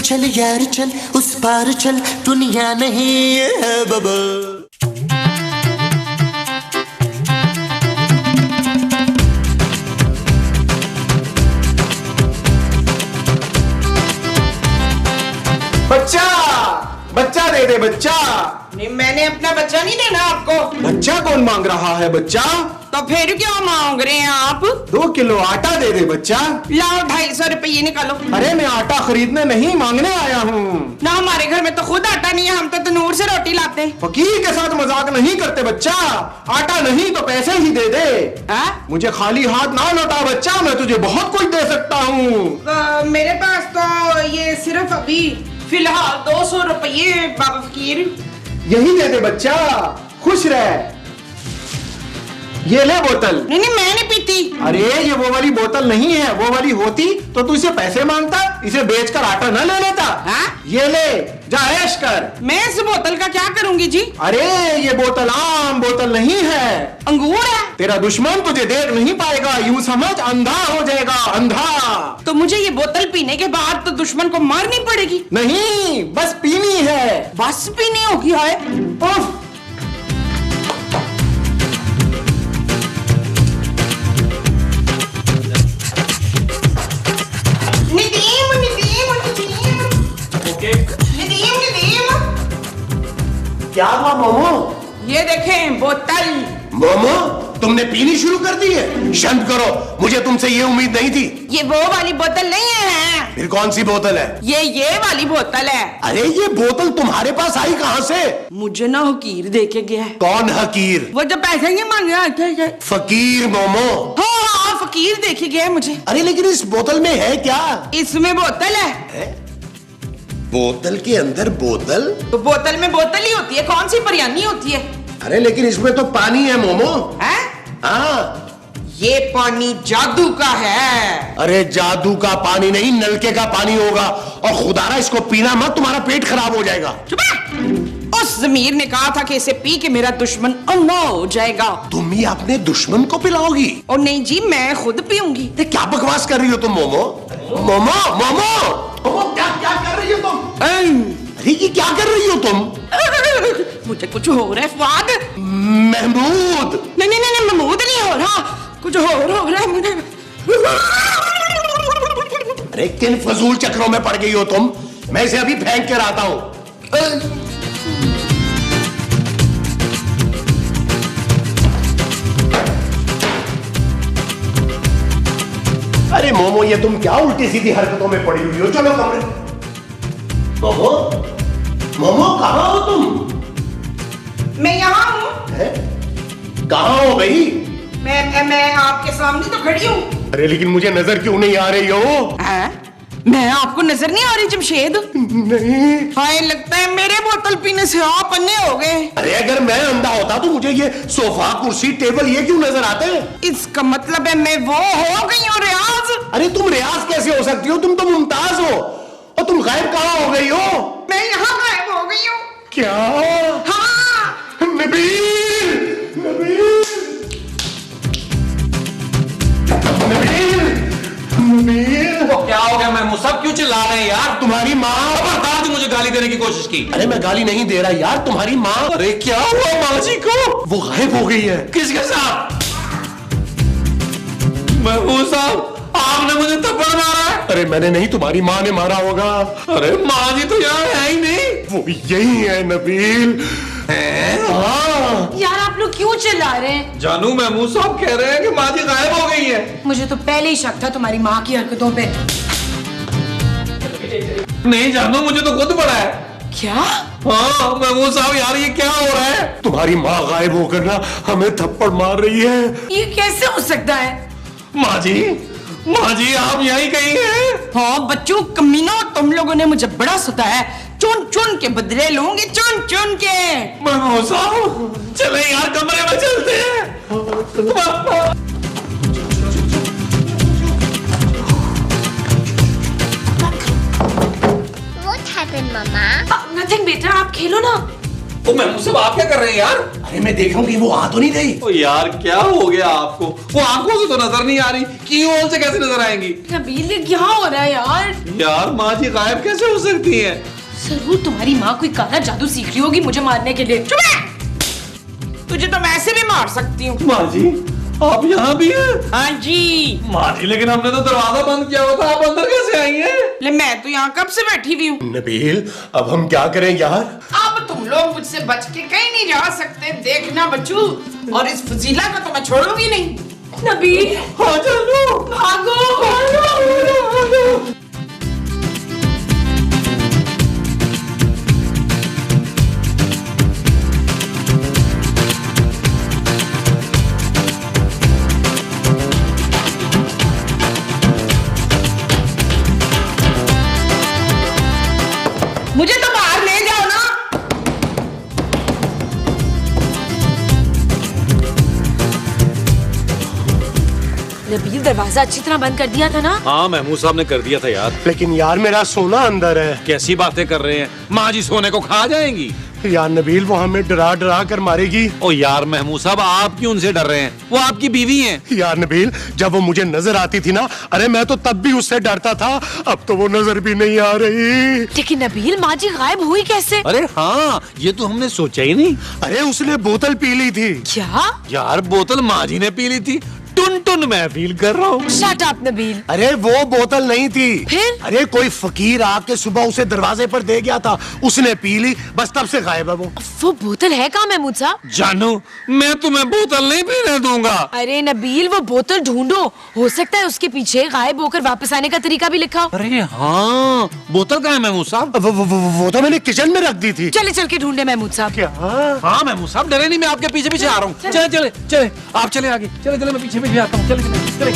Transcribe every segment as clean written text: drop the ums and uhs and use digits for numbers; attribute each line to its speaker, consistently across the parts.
Speaker 1: चल यार चल, उस पार चल, दुनिया नहीं है बबल।
Speaker 2: बच्चा, बच्चा दे दे बच्चा।
Speaker 3: नहीं, मैंने अपना बच्चा नहीं देना आपको।
Speaker 2: बच्चा कौन मांग रहा है बच्चा?
Speaker 3: तो फिर क्या मांग रहे हैं आप?
Speaker 2: 2 किलो आटा दे दे बच्चा।
Speaker 3: लाओ 250 रुपये निकालो।
Speaker 2: अरे मैं आटा खरीदने नहीं मांगने आया हूँ।
Speaker 3: ना हमारे घर में तो खुद आटा नहीं है, हम तो तंदूर से रोटी लाते हैं।
Speaker 2: फकीर के साथ मजाक नहीं करते बच्चा। आटा नहीं तो पैसे ही दे दे। मुझे खाली हाथ ना लौटा बच्चा, मैं तुझे बहुत कुछ दे सकता हूँ।
Speaker 3: मेरे पास तो ये सिर्फ अभी फिलहाल 200 रुपये बाबा फकीर।
Speaker 2: यही दे दे बच्चा, खुश रह। ये ले बोतल।
Speaker 3: नहीं नहीं, मैं नहीं पीती।
Speaker 2: अरे ये वो वाली बोतल नहीं है, वो वाली होती तो तू इसे पैसे मांगता, इसे बेचकर आटा न ले लेता। ये ले, जा ऐश कर।
Speaker 3: मैं इस बोतल का क्या करूंगी जी?
Speaker 2: अरे ये बोतल आम बोतल नहीं है,
Speaker 3: अंगूर है।
Speaker 2: तेरा दुश्मन तुझे देख नहीं पाएगा, यूं समझ अंधा हो जाएगा, अंधा।
Speaker 3: तो मुझे ये बोतल पीने के बाद तो दुश्मन को मारनी पड़ेगी?
Speaker 2: नहीं, बस पीनी है।
Speaker 3: बस पीनी होगी है।
Speaker 2: उफ। क्या हुआ मोमो?
Speaker 3: ये देखें बोतल।
Speaker 2: मोमो, तुमने पीनी शुरू कर दी है? शांत करो, मुझे तुमसे ये उम्मीद नहीं थी।
Speaker 3: ये वो वाली बोतल नहीं है।
Speaker 2: फिर कौन सी बोतल है?
Speaker 3: ये वाली बोतल है।
Speaker 2: अरे ये बोतल तुम्हारे पास आई कहाँ से?
Speaker 3: मुझे ना हकीर दे के गया है।
Speaker 2: कौन हकीर?
Speaker 3: वो जो पैसे नहीं मांग रहा।
Speaker 2: फकीर मोमो।
Speaker 3: हाँ, फकीर दे के गया है मुझे।
Speaker 2: अरे लेकिन इस बोतल में है क्या?
Speaker 3: इसमें बोतल है।
Speaker 2: बोतल के अंदर बोतल?
Speaker 3: तो बोतल में बोतल ही होती है, कौन सी बिरयानी होती है?
Speaker 2: अरे लेकिन इसमें तो पानी है मोमो।
Speaker 3: है?
Speaker 2: हाँ।
Speaker 3: ये पानी जादू का है।
Speaker 2: अरे जादू का पानी नहीं, नलके का पानी होगा। और खुदारा इसको पीना मत, तुम्हारा पेट खराब हो जाएगा।
Speaker 3: उस जमीर ने कहा था कि इसे पी के मेरा दुश्मन अंधा हो जाएगा।
Speaker 2: तुम ही अपने दुश्मन को पिलाओगी?
Speaker 3: और नहीं जी, मैं खुद पीऊंगी।
Speaker 2: क्या बकवास कर रही हो तुम मोमो? मोमो मोमो क्या क्या कर रही हो तुम? अरे ये क्या कर रही हो तुम?
Speaker 3: मुझे कुछ हो रहा है फवाद।
Speaker 2: महमूद।
Speaker 3: नहीं नहीं नहीं, महमूद नहीं हो रहा, कुछ हो रहा है मुझे।
Speaker 2: अरे किन फजूल चक्रों में पड़ गई हो तुम? मैं इसे अभी फेंक कर आता हूं। अरे मोमो, ये तुम क्या उल्टी सीधी हरकतों में पड़ी हुई हो? चलो कमरे। मोमो, मोमो कहाँ हो तुम?
Speaker 3: मैं यहाँ हूँ।
Speaker 2: कहाँ हो भाई?
Speaker 3: मैं आपके सामने तो खड़ी हूँ।
Speaker 2: अरे लेकिन मुझे नजर क्यों नहीं आ रही हो?
Speaker 3: मैं आपको नजर नहीं आ रही जमशेद?
Speaker 2: नहीं।
Speaker 3: हाय, लगता है मेरे बोतल पीने से आप अन्ने हो गए।
Speaker 2: अरे अगर मैं अंधा होता तो मुझे ये सोफा कुर्सी टेबल ये क्यों नजर आते?
Speaker 3: इसका मतलब है मैं वो हो गई हूँ रियाज।
Speaker 2: अरे तुम रियाज कैसे हो सकती हो? तुम तो मुमताज हो। और तुम गायब कहाँ हो गई हो?
Speaker 3: मैं यहाँ गायब हो गई हूँ।
Speaker 2: क्या?
Speaker 3: हाँ।
Speaker 2: नबील, नबील, नबील, नबील।
Speaker 4: वो क्या हो गया? महमूद साहब क्यों चिल्ला रहे हैं यार?
Speaker 2: तुम्हारी माँ।
Speaker 4: खबरदार, तू मुझे गाली देने की कोशिश की।
Speaker 2: अरे मैं गाली नहीं दे रहा यार, तुम्हारी माँ।
Speaker 4: अरे क्या हुआ माँ जी को?
Speaker 2: वो गायब हो गई है।
Speaker 4: किसके साथ? महमूद साहब, आपने मुझे थप्पड़ मारा है।
Speaker 2: अरे मैंने नहीं, तुम्हारी माँ ने मारा होगा।
Speaker 4: अरे माँ जी तो यहाँ है ही नहीं।
Speaker 2: वो यही है नबील। हाँ।
Speaker 5: यार आप लोग क्यों चिल्ला रहे हैं?
Speaker 4: जानू, महमूद साहब कह रहे हैं कि माँ जी गायब हो गई है।
Speaker 5: मुझे तो पहले ही शक था तुम्हारी माँ की हरकतों पे।
Speaker 4: नहीं जानू, मुझे तो खुद पड़ा है।
Speaker 5: क्या?
Speaker 4: हाँ महमूद साहब, यार ये क्या हो रहा है?
Speaker 2: तुम्हारी माँ गायब होकर ना हमें थप्पड़ मार रही है।
Speaker 5: ये कैसे हो सकता है?
Speaker 4: माँ जी, माँ जी आप यहीं कहीं हैं?
Speaker 3: हाँ बच्चों, कमीनों, तुम लोगों ने मुझे बड़ा सताया। चुन चुन के बदले लूंगी, चुन चुन के।
Speaker 4: महमूद साहब चले यार, कमरे में चलते हैं।
Speaker 6: What happened, Mama?
Speaker 5: नथिंग बेटा, आप खेलो ना।
Speaker 4: ओ महमूद साहब आप क्या कर रहे हैं यार?
Speaker 2: अरे मैं देख रहा हूँ कि वो आ तो नहीं रही।
Speaker 4: ओ यार क्या हो गया आपको? वो आंखों से तो नजर नहीं आ रही, की होल से कैसे नजर आएंगी?
Speaker 5: नबील ये क्या हो रहा है यार?
Speaker 4: यार माँ जी गायब कैसे हो सकती है?
Speaker 5: जरूर तुम्हारी माँ कोई काला जादू सीख रही होगी मुझे मारने के लिए।
Speaker 3: चुप है। तुझे तो मैं ऐसे भी मार सकती हूँ।
Speaker 4: माँ जी आप यहाँ भी हैं?
Speaker 3: हाँ जी।
Speaker 4: माँ जी लेकिन हमने तो दरवाजा बंद किया हुआ था, आप अंदर कैसे आई हैं?
Speaker 3: ले मैं तो यहाँ कब से बैठी हुई हूँ।
Speaker 2: नबील अब हम क्या करें यार?
Speaker 3: अब तुम लोग मुझसे बच के कहीं नहीं जा सकते, देखना बच्चू। और इस फजीला को तो मैं छोड़ूंगी नहीं।
Speaker 5: नबील
Speaker 4: हाँ चलो
Speaker 5: भागो।
Speaker 3: मुझे तो बाहर ले जाओ ना।
Speaker 5: नबील दरवाजा अच्छी तरह बंद कर दिया था ना?
Speaker 4: हाँ महमूद साहब ने कर दिया था यार।
Speaker 2: लेकिन यार मेरा सोना अंदर है।
Speaker 4: कैसी बातें कर रहे हैं? माँ जी सोने को खा जाएंगी।
Speaker 2: यार नबील वो हमें डरा डरा कर मारेगी।
Speaker 4: ओ यार महमूद साहब आप क्यों उनसे डर रहे हैं? वो आपकी बीवी हैं।
Speaker 2: यार नबील जब वो मुझे नजर आती थी ना, अरे मैं तो तब भी उससे डरता था, अब तो वो नजर भी नहीं आ रही।
Speaker 5: लेकिन नबील माँ जी गायब हुई कैसे?
Speaker 4: अरे हाँ ये तो हमने सोचा ही नहीं।
Speaker 2: अरे उसने बोतल पी ली थी।
Speaker 5: क्या?
Speaker 4: यार बोतल माँ जी ने पी ली थी। टुन टुन मैं फील कर रहा हूँ।
Speaker 5: Shut up Nabeel.
Speaker 2: अरे वो बोतल नहीं थी।
Speaker 5: फिर?
Speaker 2: अरे कोई फकीर आके सुबह उसे दरवाजे पर दे गया था, उसने पी ली, बस तब से गायब है वो
Speaker 5: बोतल है कहाँ महमूद साहब?
Speaker 4: जानू मैं तुम्हें बोतल नहीं पीने दूंगा।
Speaker 5: अरे नबील वो बोतल ढूंढो, हो सकता है उसके पीछे गायब होकर वापस आने का तरीका भी लिखा हो।
Speaker 4: अरे हाँ बोतल कहाँ है महमूद साहब?
Speaker 2: वो तो मैंने किचन में रख दी थी।
Speaker 5: चले चल के ढूंढे महमूद साहब।
Speaker 2: क्या?
Speaker 4: हाँ महमूद साहब डरे नहीं, मैं आपके पीछे पीछे आ रहा हूँ। चले चले चले आप चले आगे, चले चले मैं पीछे पीछे आता हूँ। चले चले चले।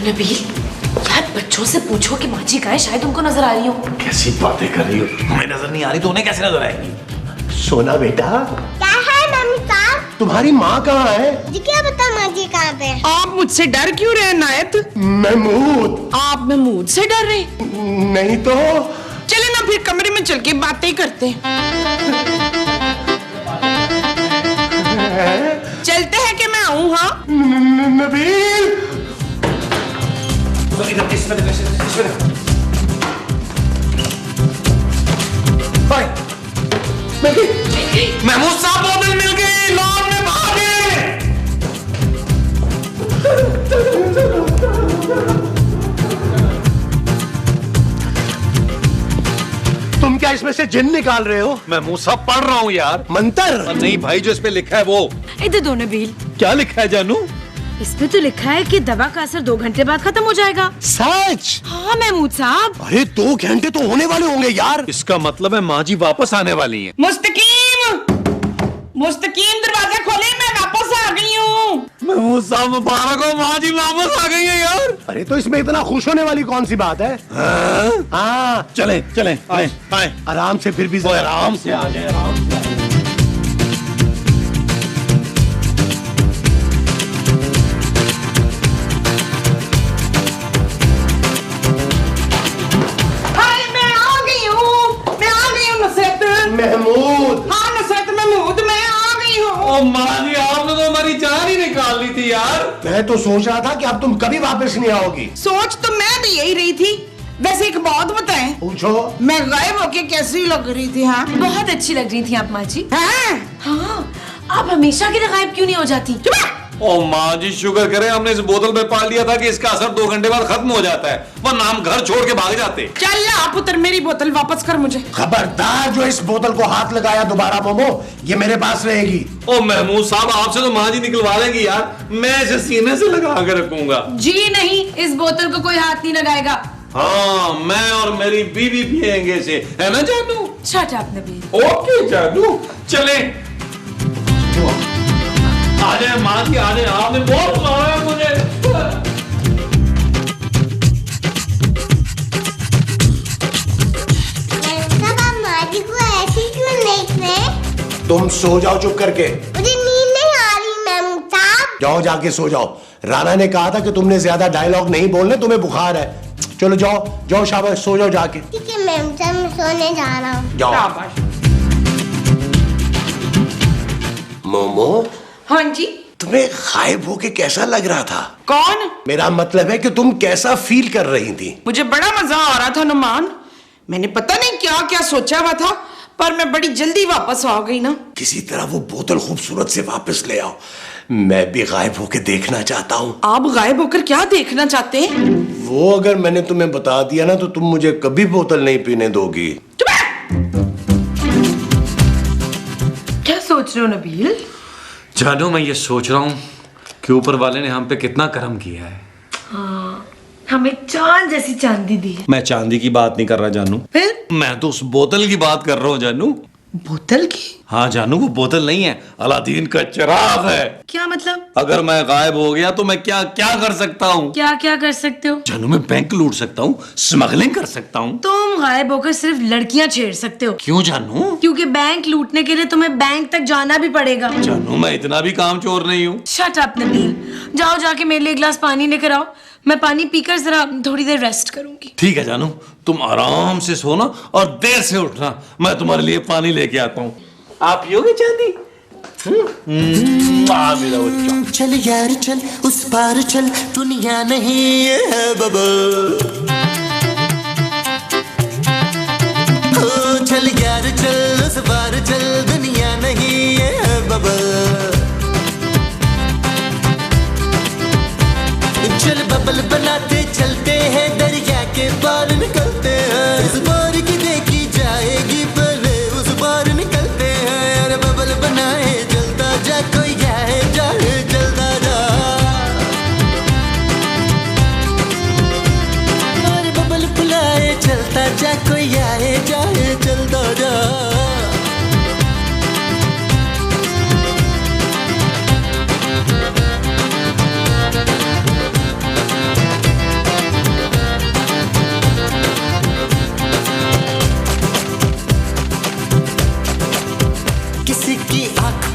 Speaker 5: नबील यार बच्चों से पूछो कि माँ जी कहाँ है, शायद उनको नजर आ रही हो।
Speaker 4: कैसी बातें कर रही हो? हमें नजर नहीं आ रही तो उन्हें कैसे नजर आएगी?
Speaker 2: सोना बेटा
Speaker 6: क्या है मम्मी साहब?
Speaker 2: तुम्हारी माँ कहाँ है?
Speaker 6: मुझे क्या पता माँ जी कहाँ पे?
Speaker 3: आप मुझसे डर क्यों रहे नायत?
Speaker 2: महमूद।
Speaker 3: आप महमूद से डर रहे?
Speaker 2: नहीं तो।
Speaker 3: चले ना फिर कमरे में चल के बातें करते हैं। चलते हैं कि मैं आऊँ? हाँ
Speaker 2: नबील
Speaker 4: महमूद साहब बोतल मिल गई, लॉन में भागे।
Speaker 2: तुम क्या इसमें से जिन निकाल रहे हो?
Speaker 4: महमूद साहब पढ़ रहा हूँ यार।
Speaker 2: मंतर?
Speaker 4: नहीं भाई जो इस पे लिखा है वो।
Speaker 5: इधर दो नबील।
Speaker 4: क्या लिखा है जानू?
Speaker 5: इसमें तो लिखा है कि दवा का असर 2 घंटे बाद खत्म हो जाएगा।
Speaker 2: सच?
Speaker 5: हाँ महमूद साहब।
Speaker 2: अरे 2 घंटे तो होने वाले होंगे यार।
Speaker 4: इसका मतलब है माँ जी वापस आने वाली हैं।
Speaker 3: मुस्तकीम, मुस्तकीम दरवाजा खोले, मैं वापस आ गई हूँ।
Speaker 4: महमूद साहब मुबारक हो, माँ जी वापस आ गई है यार।
Speaker 2: अरे तो इसमें इतना खुश होने वाली कौन सी बात है? हाँ
Speaker 4: चले चले आए आए
Speaker 2: आराम से, फिर भी जरा
Speaker 4: आराम से आ जाए, आराम से।
Speaker 2: महमूद।
Speaker 3: हाँ नुसरत महमूद मैं आ गई हूँ।
Speaker 4: ओ माँ जी आपने तो हमारी जान ही निकाल ली थी यार।
Speaker 2: मैं तो सोच रहा था कि अब तुम कभी वापस नहीं आओगी।
Speaker 3: सोच तो मैं भी यही रही थी। वैसे एक बात बताएं,
Speaker 2: पूछो।
Speaker 3: मैं गायब होके कैसी लग रही थी? हाँ
Speaker 5: बहुत अच्छी लग रही थी आप माँ जी।
Speaker 3: हाँ?
Speaker 5: हाँ आप हमेशा की तरह गायब क्यों नहीं हो जाती?
Speaker 4: ओ माँ जी शुक्र करें हमने इस बोतल में पाल लिया था कि इसका असर 2 घंटे बाद खत्म हो जाता है, वरना हम घर छोड़ के भाग जाते।
Speaker 3: चल ला पुत्र मेरी बोतल वापस कर मुझे।
Speaker 2: खबरदार जो इस बोतल को हाथ लगाया दोबारा मोमो, ये मेरे पास रहेगी।
Speaker 4: ओ महमूद साहब आपसे तो माँ जी निकलवा लेंगी यार, मैं इसे सीने से लगा के रखूंगा।
Speaker 5: जी नहीं, इस बोतल को कोई हाथ नहीं लगाएगा।
Speaker 4: हाँ मैं और मेरी बीवी पिएंगे इसे, है ना जानू?
Speaker 5: Shut up Nabeel.
Speaker 4: ओके जानू चले। आ जाए माँ जी आ जाए, आपने बहुत बुलाया मुझे।
Speaker 6: सब आप माँ जी को ऐसे क्यों देख रहे?
Speaker 2: तुम सो जाओ चुप करके।
Speaker 6: मुझे नींद नहीं आ रही महमूद साहब।
Speaker 2: जाओ जाके सो जाओ। राणा ने कहा था कि तुमने ज्यादा डायलॉग नहीं बोलने, तुम्हें बुखार है। चलो जाओ जाओ, शाबाश, सो जाओ जाके।
Speaker 6: ठीक है मैम साहब, मैं सोने जा रहा हूँ।
Speaker 2: जाओ।
Speaker 3: शाबाश।
Speaker 2: मोमो,
Speaker 3: हाँ जी।
Speaker 2: तुम्हें गायब होके कैसा लग रहा था?
Speaker 3: कौन?
Speaker 2: मेरा मतलब है कि तुम कैसा फील कर रही थी?
Speaker 3: मुझे बड़ा मजा आ रहा था नुमान। मैंने पता नहीं क्या क्या सोचा हुआ था, पर मैं बड़ी जल्दी वापस आ गई ना।
Speaker 2: किसी तरह वो बोतल खूबसूरत से वापस ले आओ, मैं भी गायब होके देखना चाहता हूँ।
Speaker 3: आप गायब होकर क्या देखना चाहते हैं?
Speaker 2: वो अगर मैंने तुम्हें बता दिया ना तो तुम मुझे कभी बोतल नहीं पीने दोगी।
Speaker 5: क्या सोच रहे हो नबील?
Speaker 4: जानू, मैं ये सोच रहा हूँ कि ऊपर वाले ने हम पे कितना करम किया है।
Speaker 5: हाँ, हमें चांद जैसी चांदी दी है।
Speaker 4: मैं चांदी की बात नहीं कर रहा जानू,
Speaker 5: फिर?
Speaker 4: मैं तो उस बोतल की बात कर रहा हूँ जानू।
Speaker 5: बोतल की?
Speaker 4: हाँ जानू, वो बोतल नहीं है, अलादीन का चिराग है।
Speaker 5: क्या मतलब?
Speaker 4: अगर मैं गायब हो गया तो मैं क्या क्या कर सकता हूँ?
Speaker 5: क्या क्या कर सकते हो?
Speaker 4: जानू, मैं बैंक लूट सकता हूँ, स्मगलिंग कर सकता हूँ।
Speaker 5: तुम गायब होकर सिर्फ लड़कियां छेड़ सकते हो।
Speaker 4: क्यों जानू?
Speaker 5: क्योंकि बैंक लूटने के लिए तुम्हें बैंक तक जाना भी पड़ेगा।
Speaker 4: जानू, मैं इतना भी कामचोर नहीं हूँ।
Speaker 5: शट अप नबील, जाओ जाके मेरे लिए एक गिलास पानी लेकर आओ। मैं पानी पीकर जरा थोड़ी देर रेस्ट करूंगी।
Speaker 4: ठीक है जानू, तुम आराम से सोना और देर से उठना, मैं तुम्हारे लिए पानी लेके आता हूँ। आप पियोगे चांदी? मेरा बच्चा।
Speaker 1: चल यार चल, उस पार चल, दुनिया नहीं है बबल। ओ चल यार चल, उस पार चल, दुनिया नहीं है बबल। चल बबल बनाते चलते हैं, दरिया के पार निकलते हैं। इस बार की देखी जाएगी पहले, उस बार निकलते हैं। अरे बबल बनाए चलता जा, कोई जाए जाए चलता जा। अरे बबल बुलाए चलता जा, कोई आए जाए चलता जा।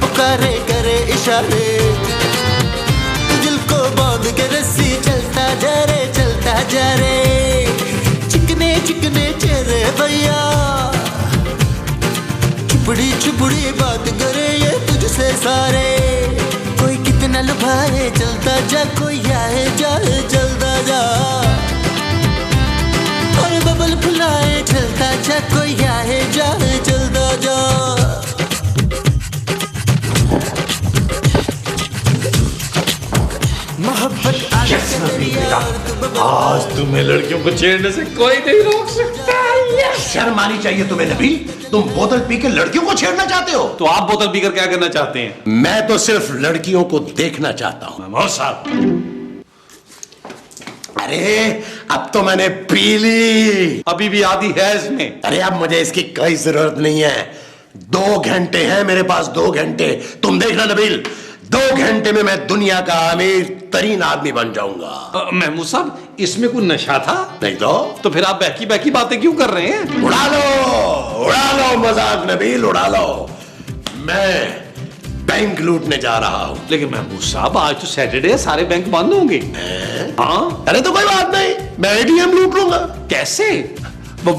Speaker 1: पुकारे करे इशारे, दिल को बांध के रस्सी चलता जा रे, चलता जा रे। चिकने चिकने चेहरे भैया, चुपड़ी चुपड़ी बात करे ये तुझसे सारे। कोई कितना लुभाए चलता जा, कोई आए जाए चलता जा। और बबल फुलाए चलता जा, कोई आए जाए चलता जा।
Speaker 4: आज तुम्हें लड़कियों को छेड़ने से कोई नहीं रोक सकता।
Speaker 2: शर्म आनी चाहिए तुम्हें नबील, तुम बोतल पी के लड़कियों को छेड़ना चाहते हो?
Speaker 4: तो आप बोतल पीकर क्या करना चाहते हैं?
Speaker 2: मैं तो सिर्फ लड़कियों को देखना चाहता हूँ।
Speaker 4: महमूद साहब,
Speaker 2: अरे अब तो मैंने पी ली,
Speaker 4: अभी भी आधी है इसमें।
Speaker 2: अरे अब मुझे इसकी कोई जरूरत नहीं है। 2 घंटे हैं मेरे पास, 2 घंटे। तुम देखना नबील, 2 घंटे में मैं दुनिया का अमीर तरीन आदमी बन जाऊंगा।
Speaker 4: महमूद साहब, इसमें कोई नशा था?
Speaker 2: नहीं
Speaker 4: तो फिर आप बहकी बहकी बातें क्यों कर रहे हैं?
Speaker 2: उड़ा लो मजाक नबील, उड़ा लो। मैं बैंक लूटने जा रहा हूँ।
Speaker 4: लेकिन महमूद साहब, आज तो सैटरडे है, सारे बैंक बंद होंगे। हाँ,
Speaker 2: अरे तो कोई बात नहीं, मैं एटीएम लूट लूंगा।
Speaker 4: कैसे?
Speaker 2: वो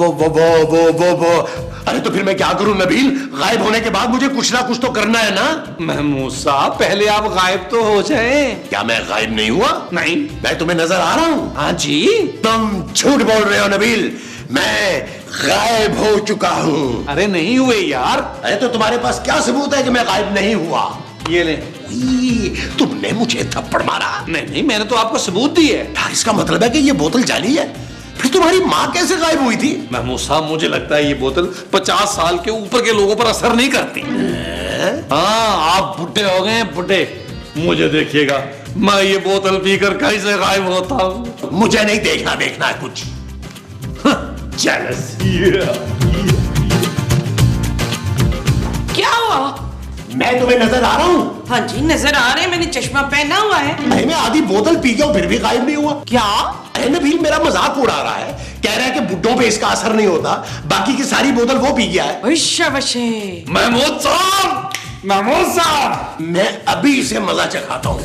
Speaker 2: अरे तो फिर मैं क्या करूं नबील, गायब होने के बाद मुझे कुछ ना कुछ तो करना है ना।
Speaker 4: महमूद साहब, पहले आप गायब तो हो जाए।
Speaker 2: क्या मैं गायब नहीं हुआ?
Speaker 4: नहीं।
Speaker 2: मैं तुम्हें नजर आ रहा हूँ?
Speaker 4: हाँ जी।
Speaker 2: तुम झूठ बोल रहे हो नबील, मैं गायब हो चुका हूँ।
Speaker 4: अरे नहीं हुए यार।
Speaker 2: अरे तो तुम्हारे पास क्या सबूत है कि मैं गायब नहीं हुआ?
Speaker 4: ये ले।
Speaker 2: तुमने मुझे थप्पड़ मारा?
Speaker 4: नहीं, मैंने तो आपको सबूत दी है।
Speaker 2: यार इसका मतलब है कि ये बोतल जाली है। फिर तुम्हारी माँ कैसे गायब हुई थी?
Speaker 4: महमूद साहब, मुझे लगता है ये बोतल 50 साल के ऊपर के लोगों पर असर नहीं करती। हाँ, आप बुढ़े हो गए, बुढ़े। मुझे देखिएगा, मैं ये बोतल पीकर कैसे गायब होता हूँ।
Speaker 2: मुझे नहीं देखना है कुछ।
Speaker 4: जेलस।
Speaker 3: क्या हुआ?
Speaker 2: मैं तुम्हें नजर आ रहा हूँ?
Speaker 3: हाँ जी नजर आ रहे हैं, मैंने चश्मा पहना हुआ है।
Speaker 2: अरे मैं आधी बोतल पी गया हूँ फिर भी गायब नहीं हुआ।
Speaker 3: क्या?
Speaker 2: अरे नबील मेरा मजाक उड़ा रहा है, कह रहा है कि बुड्ढों पे इसका असर नहीं होता, बाकी की सारी बोतल वो पी गया है।
Speaker 4: महमूद साहब,
Speaker 2: मैं अभी इसे मजा चखाता हूँ।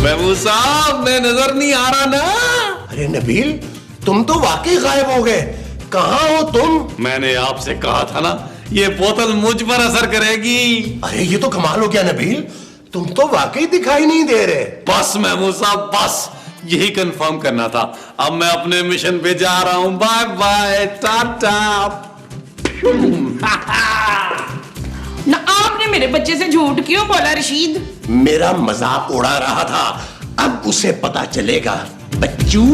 Speaker 4: महबूब साहब मैं नजर नहीं आ रहा ना?
Speaker 2: अरे नबील, तुम तो वाकई गायब हो गए। कहाँ हो तुम?
Speaker 4: मैंने आपसे कहा था ना ये बोतल मुझ पर असर करेगी।
Speaker 2: अरे ये तो कमाल हो गया नबील, तुम तो वाकई दिखाई नहीं दे रहे।
Speaker 4: बस महमूद साहब बस यही कंफर्म करना था। अब मैं अपने मिशन पे जा रहा हूं। Bye bye, tata.
Speaker 3: ना आपने मेरे बच्चे से झूठ क्यों बोला रशीद?
Speaker 2: मेरा मजाक उड़ा रहा था, अब उसे पता चलेगा बच्चू।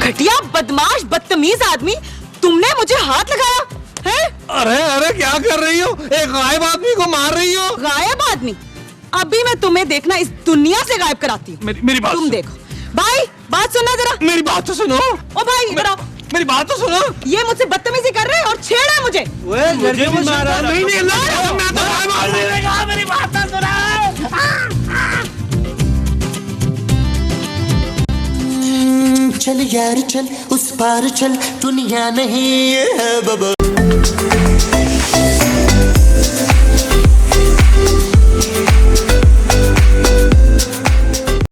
Speaker 5: घटिया बदमाश बदतमीज आदमी, तुमने मुझे हाथ लगाया है?
Speaker 4: अरे अरे क्या कर रही हो? एक गायब आदमी को मार रही हो।
Speaker 5: गायब आदमी? अभी मैं तुम्हें देखना इस दुनिया से गायब कराती हूँ।
Speaker 4: मेरी बात
Speaker 5: तुम
Speaker 4: सुनो।
Speaker 5: देखो भाई, बात सुनना जरा।
Speaker 4: मेरी बात तो सुनो।
Speaker 5: ओ भाई इधर आओ।
Speaker 4: मेरी बात तो सुनो।
Speaker 5: ये मुझसे बदतमीजी कर रहे हैं और छेड़ा है मुझे।
Speaker 4: मुझे भी मारा। नहीं नहीं मैं तो गायब आदमी। मेरी बात तो सुनो।
Speaker 1: चल यार चल, उस पार चल, दुनिया नहीं है बाबा।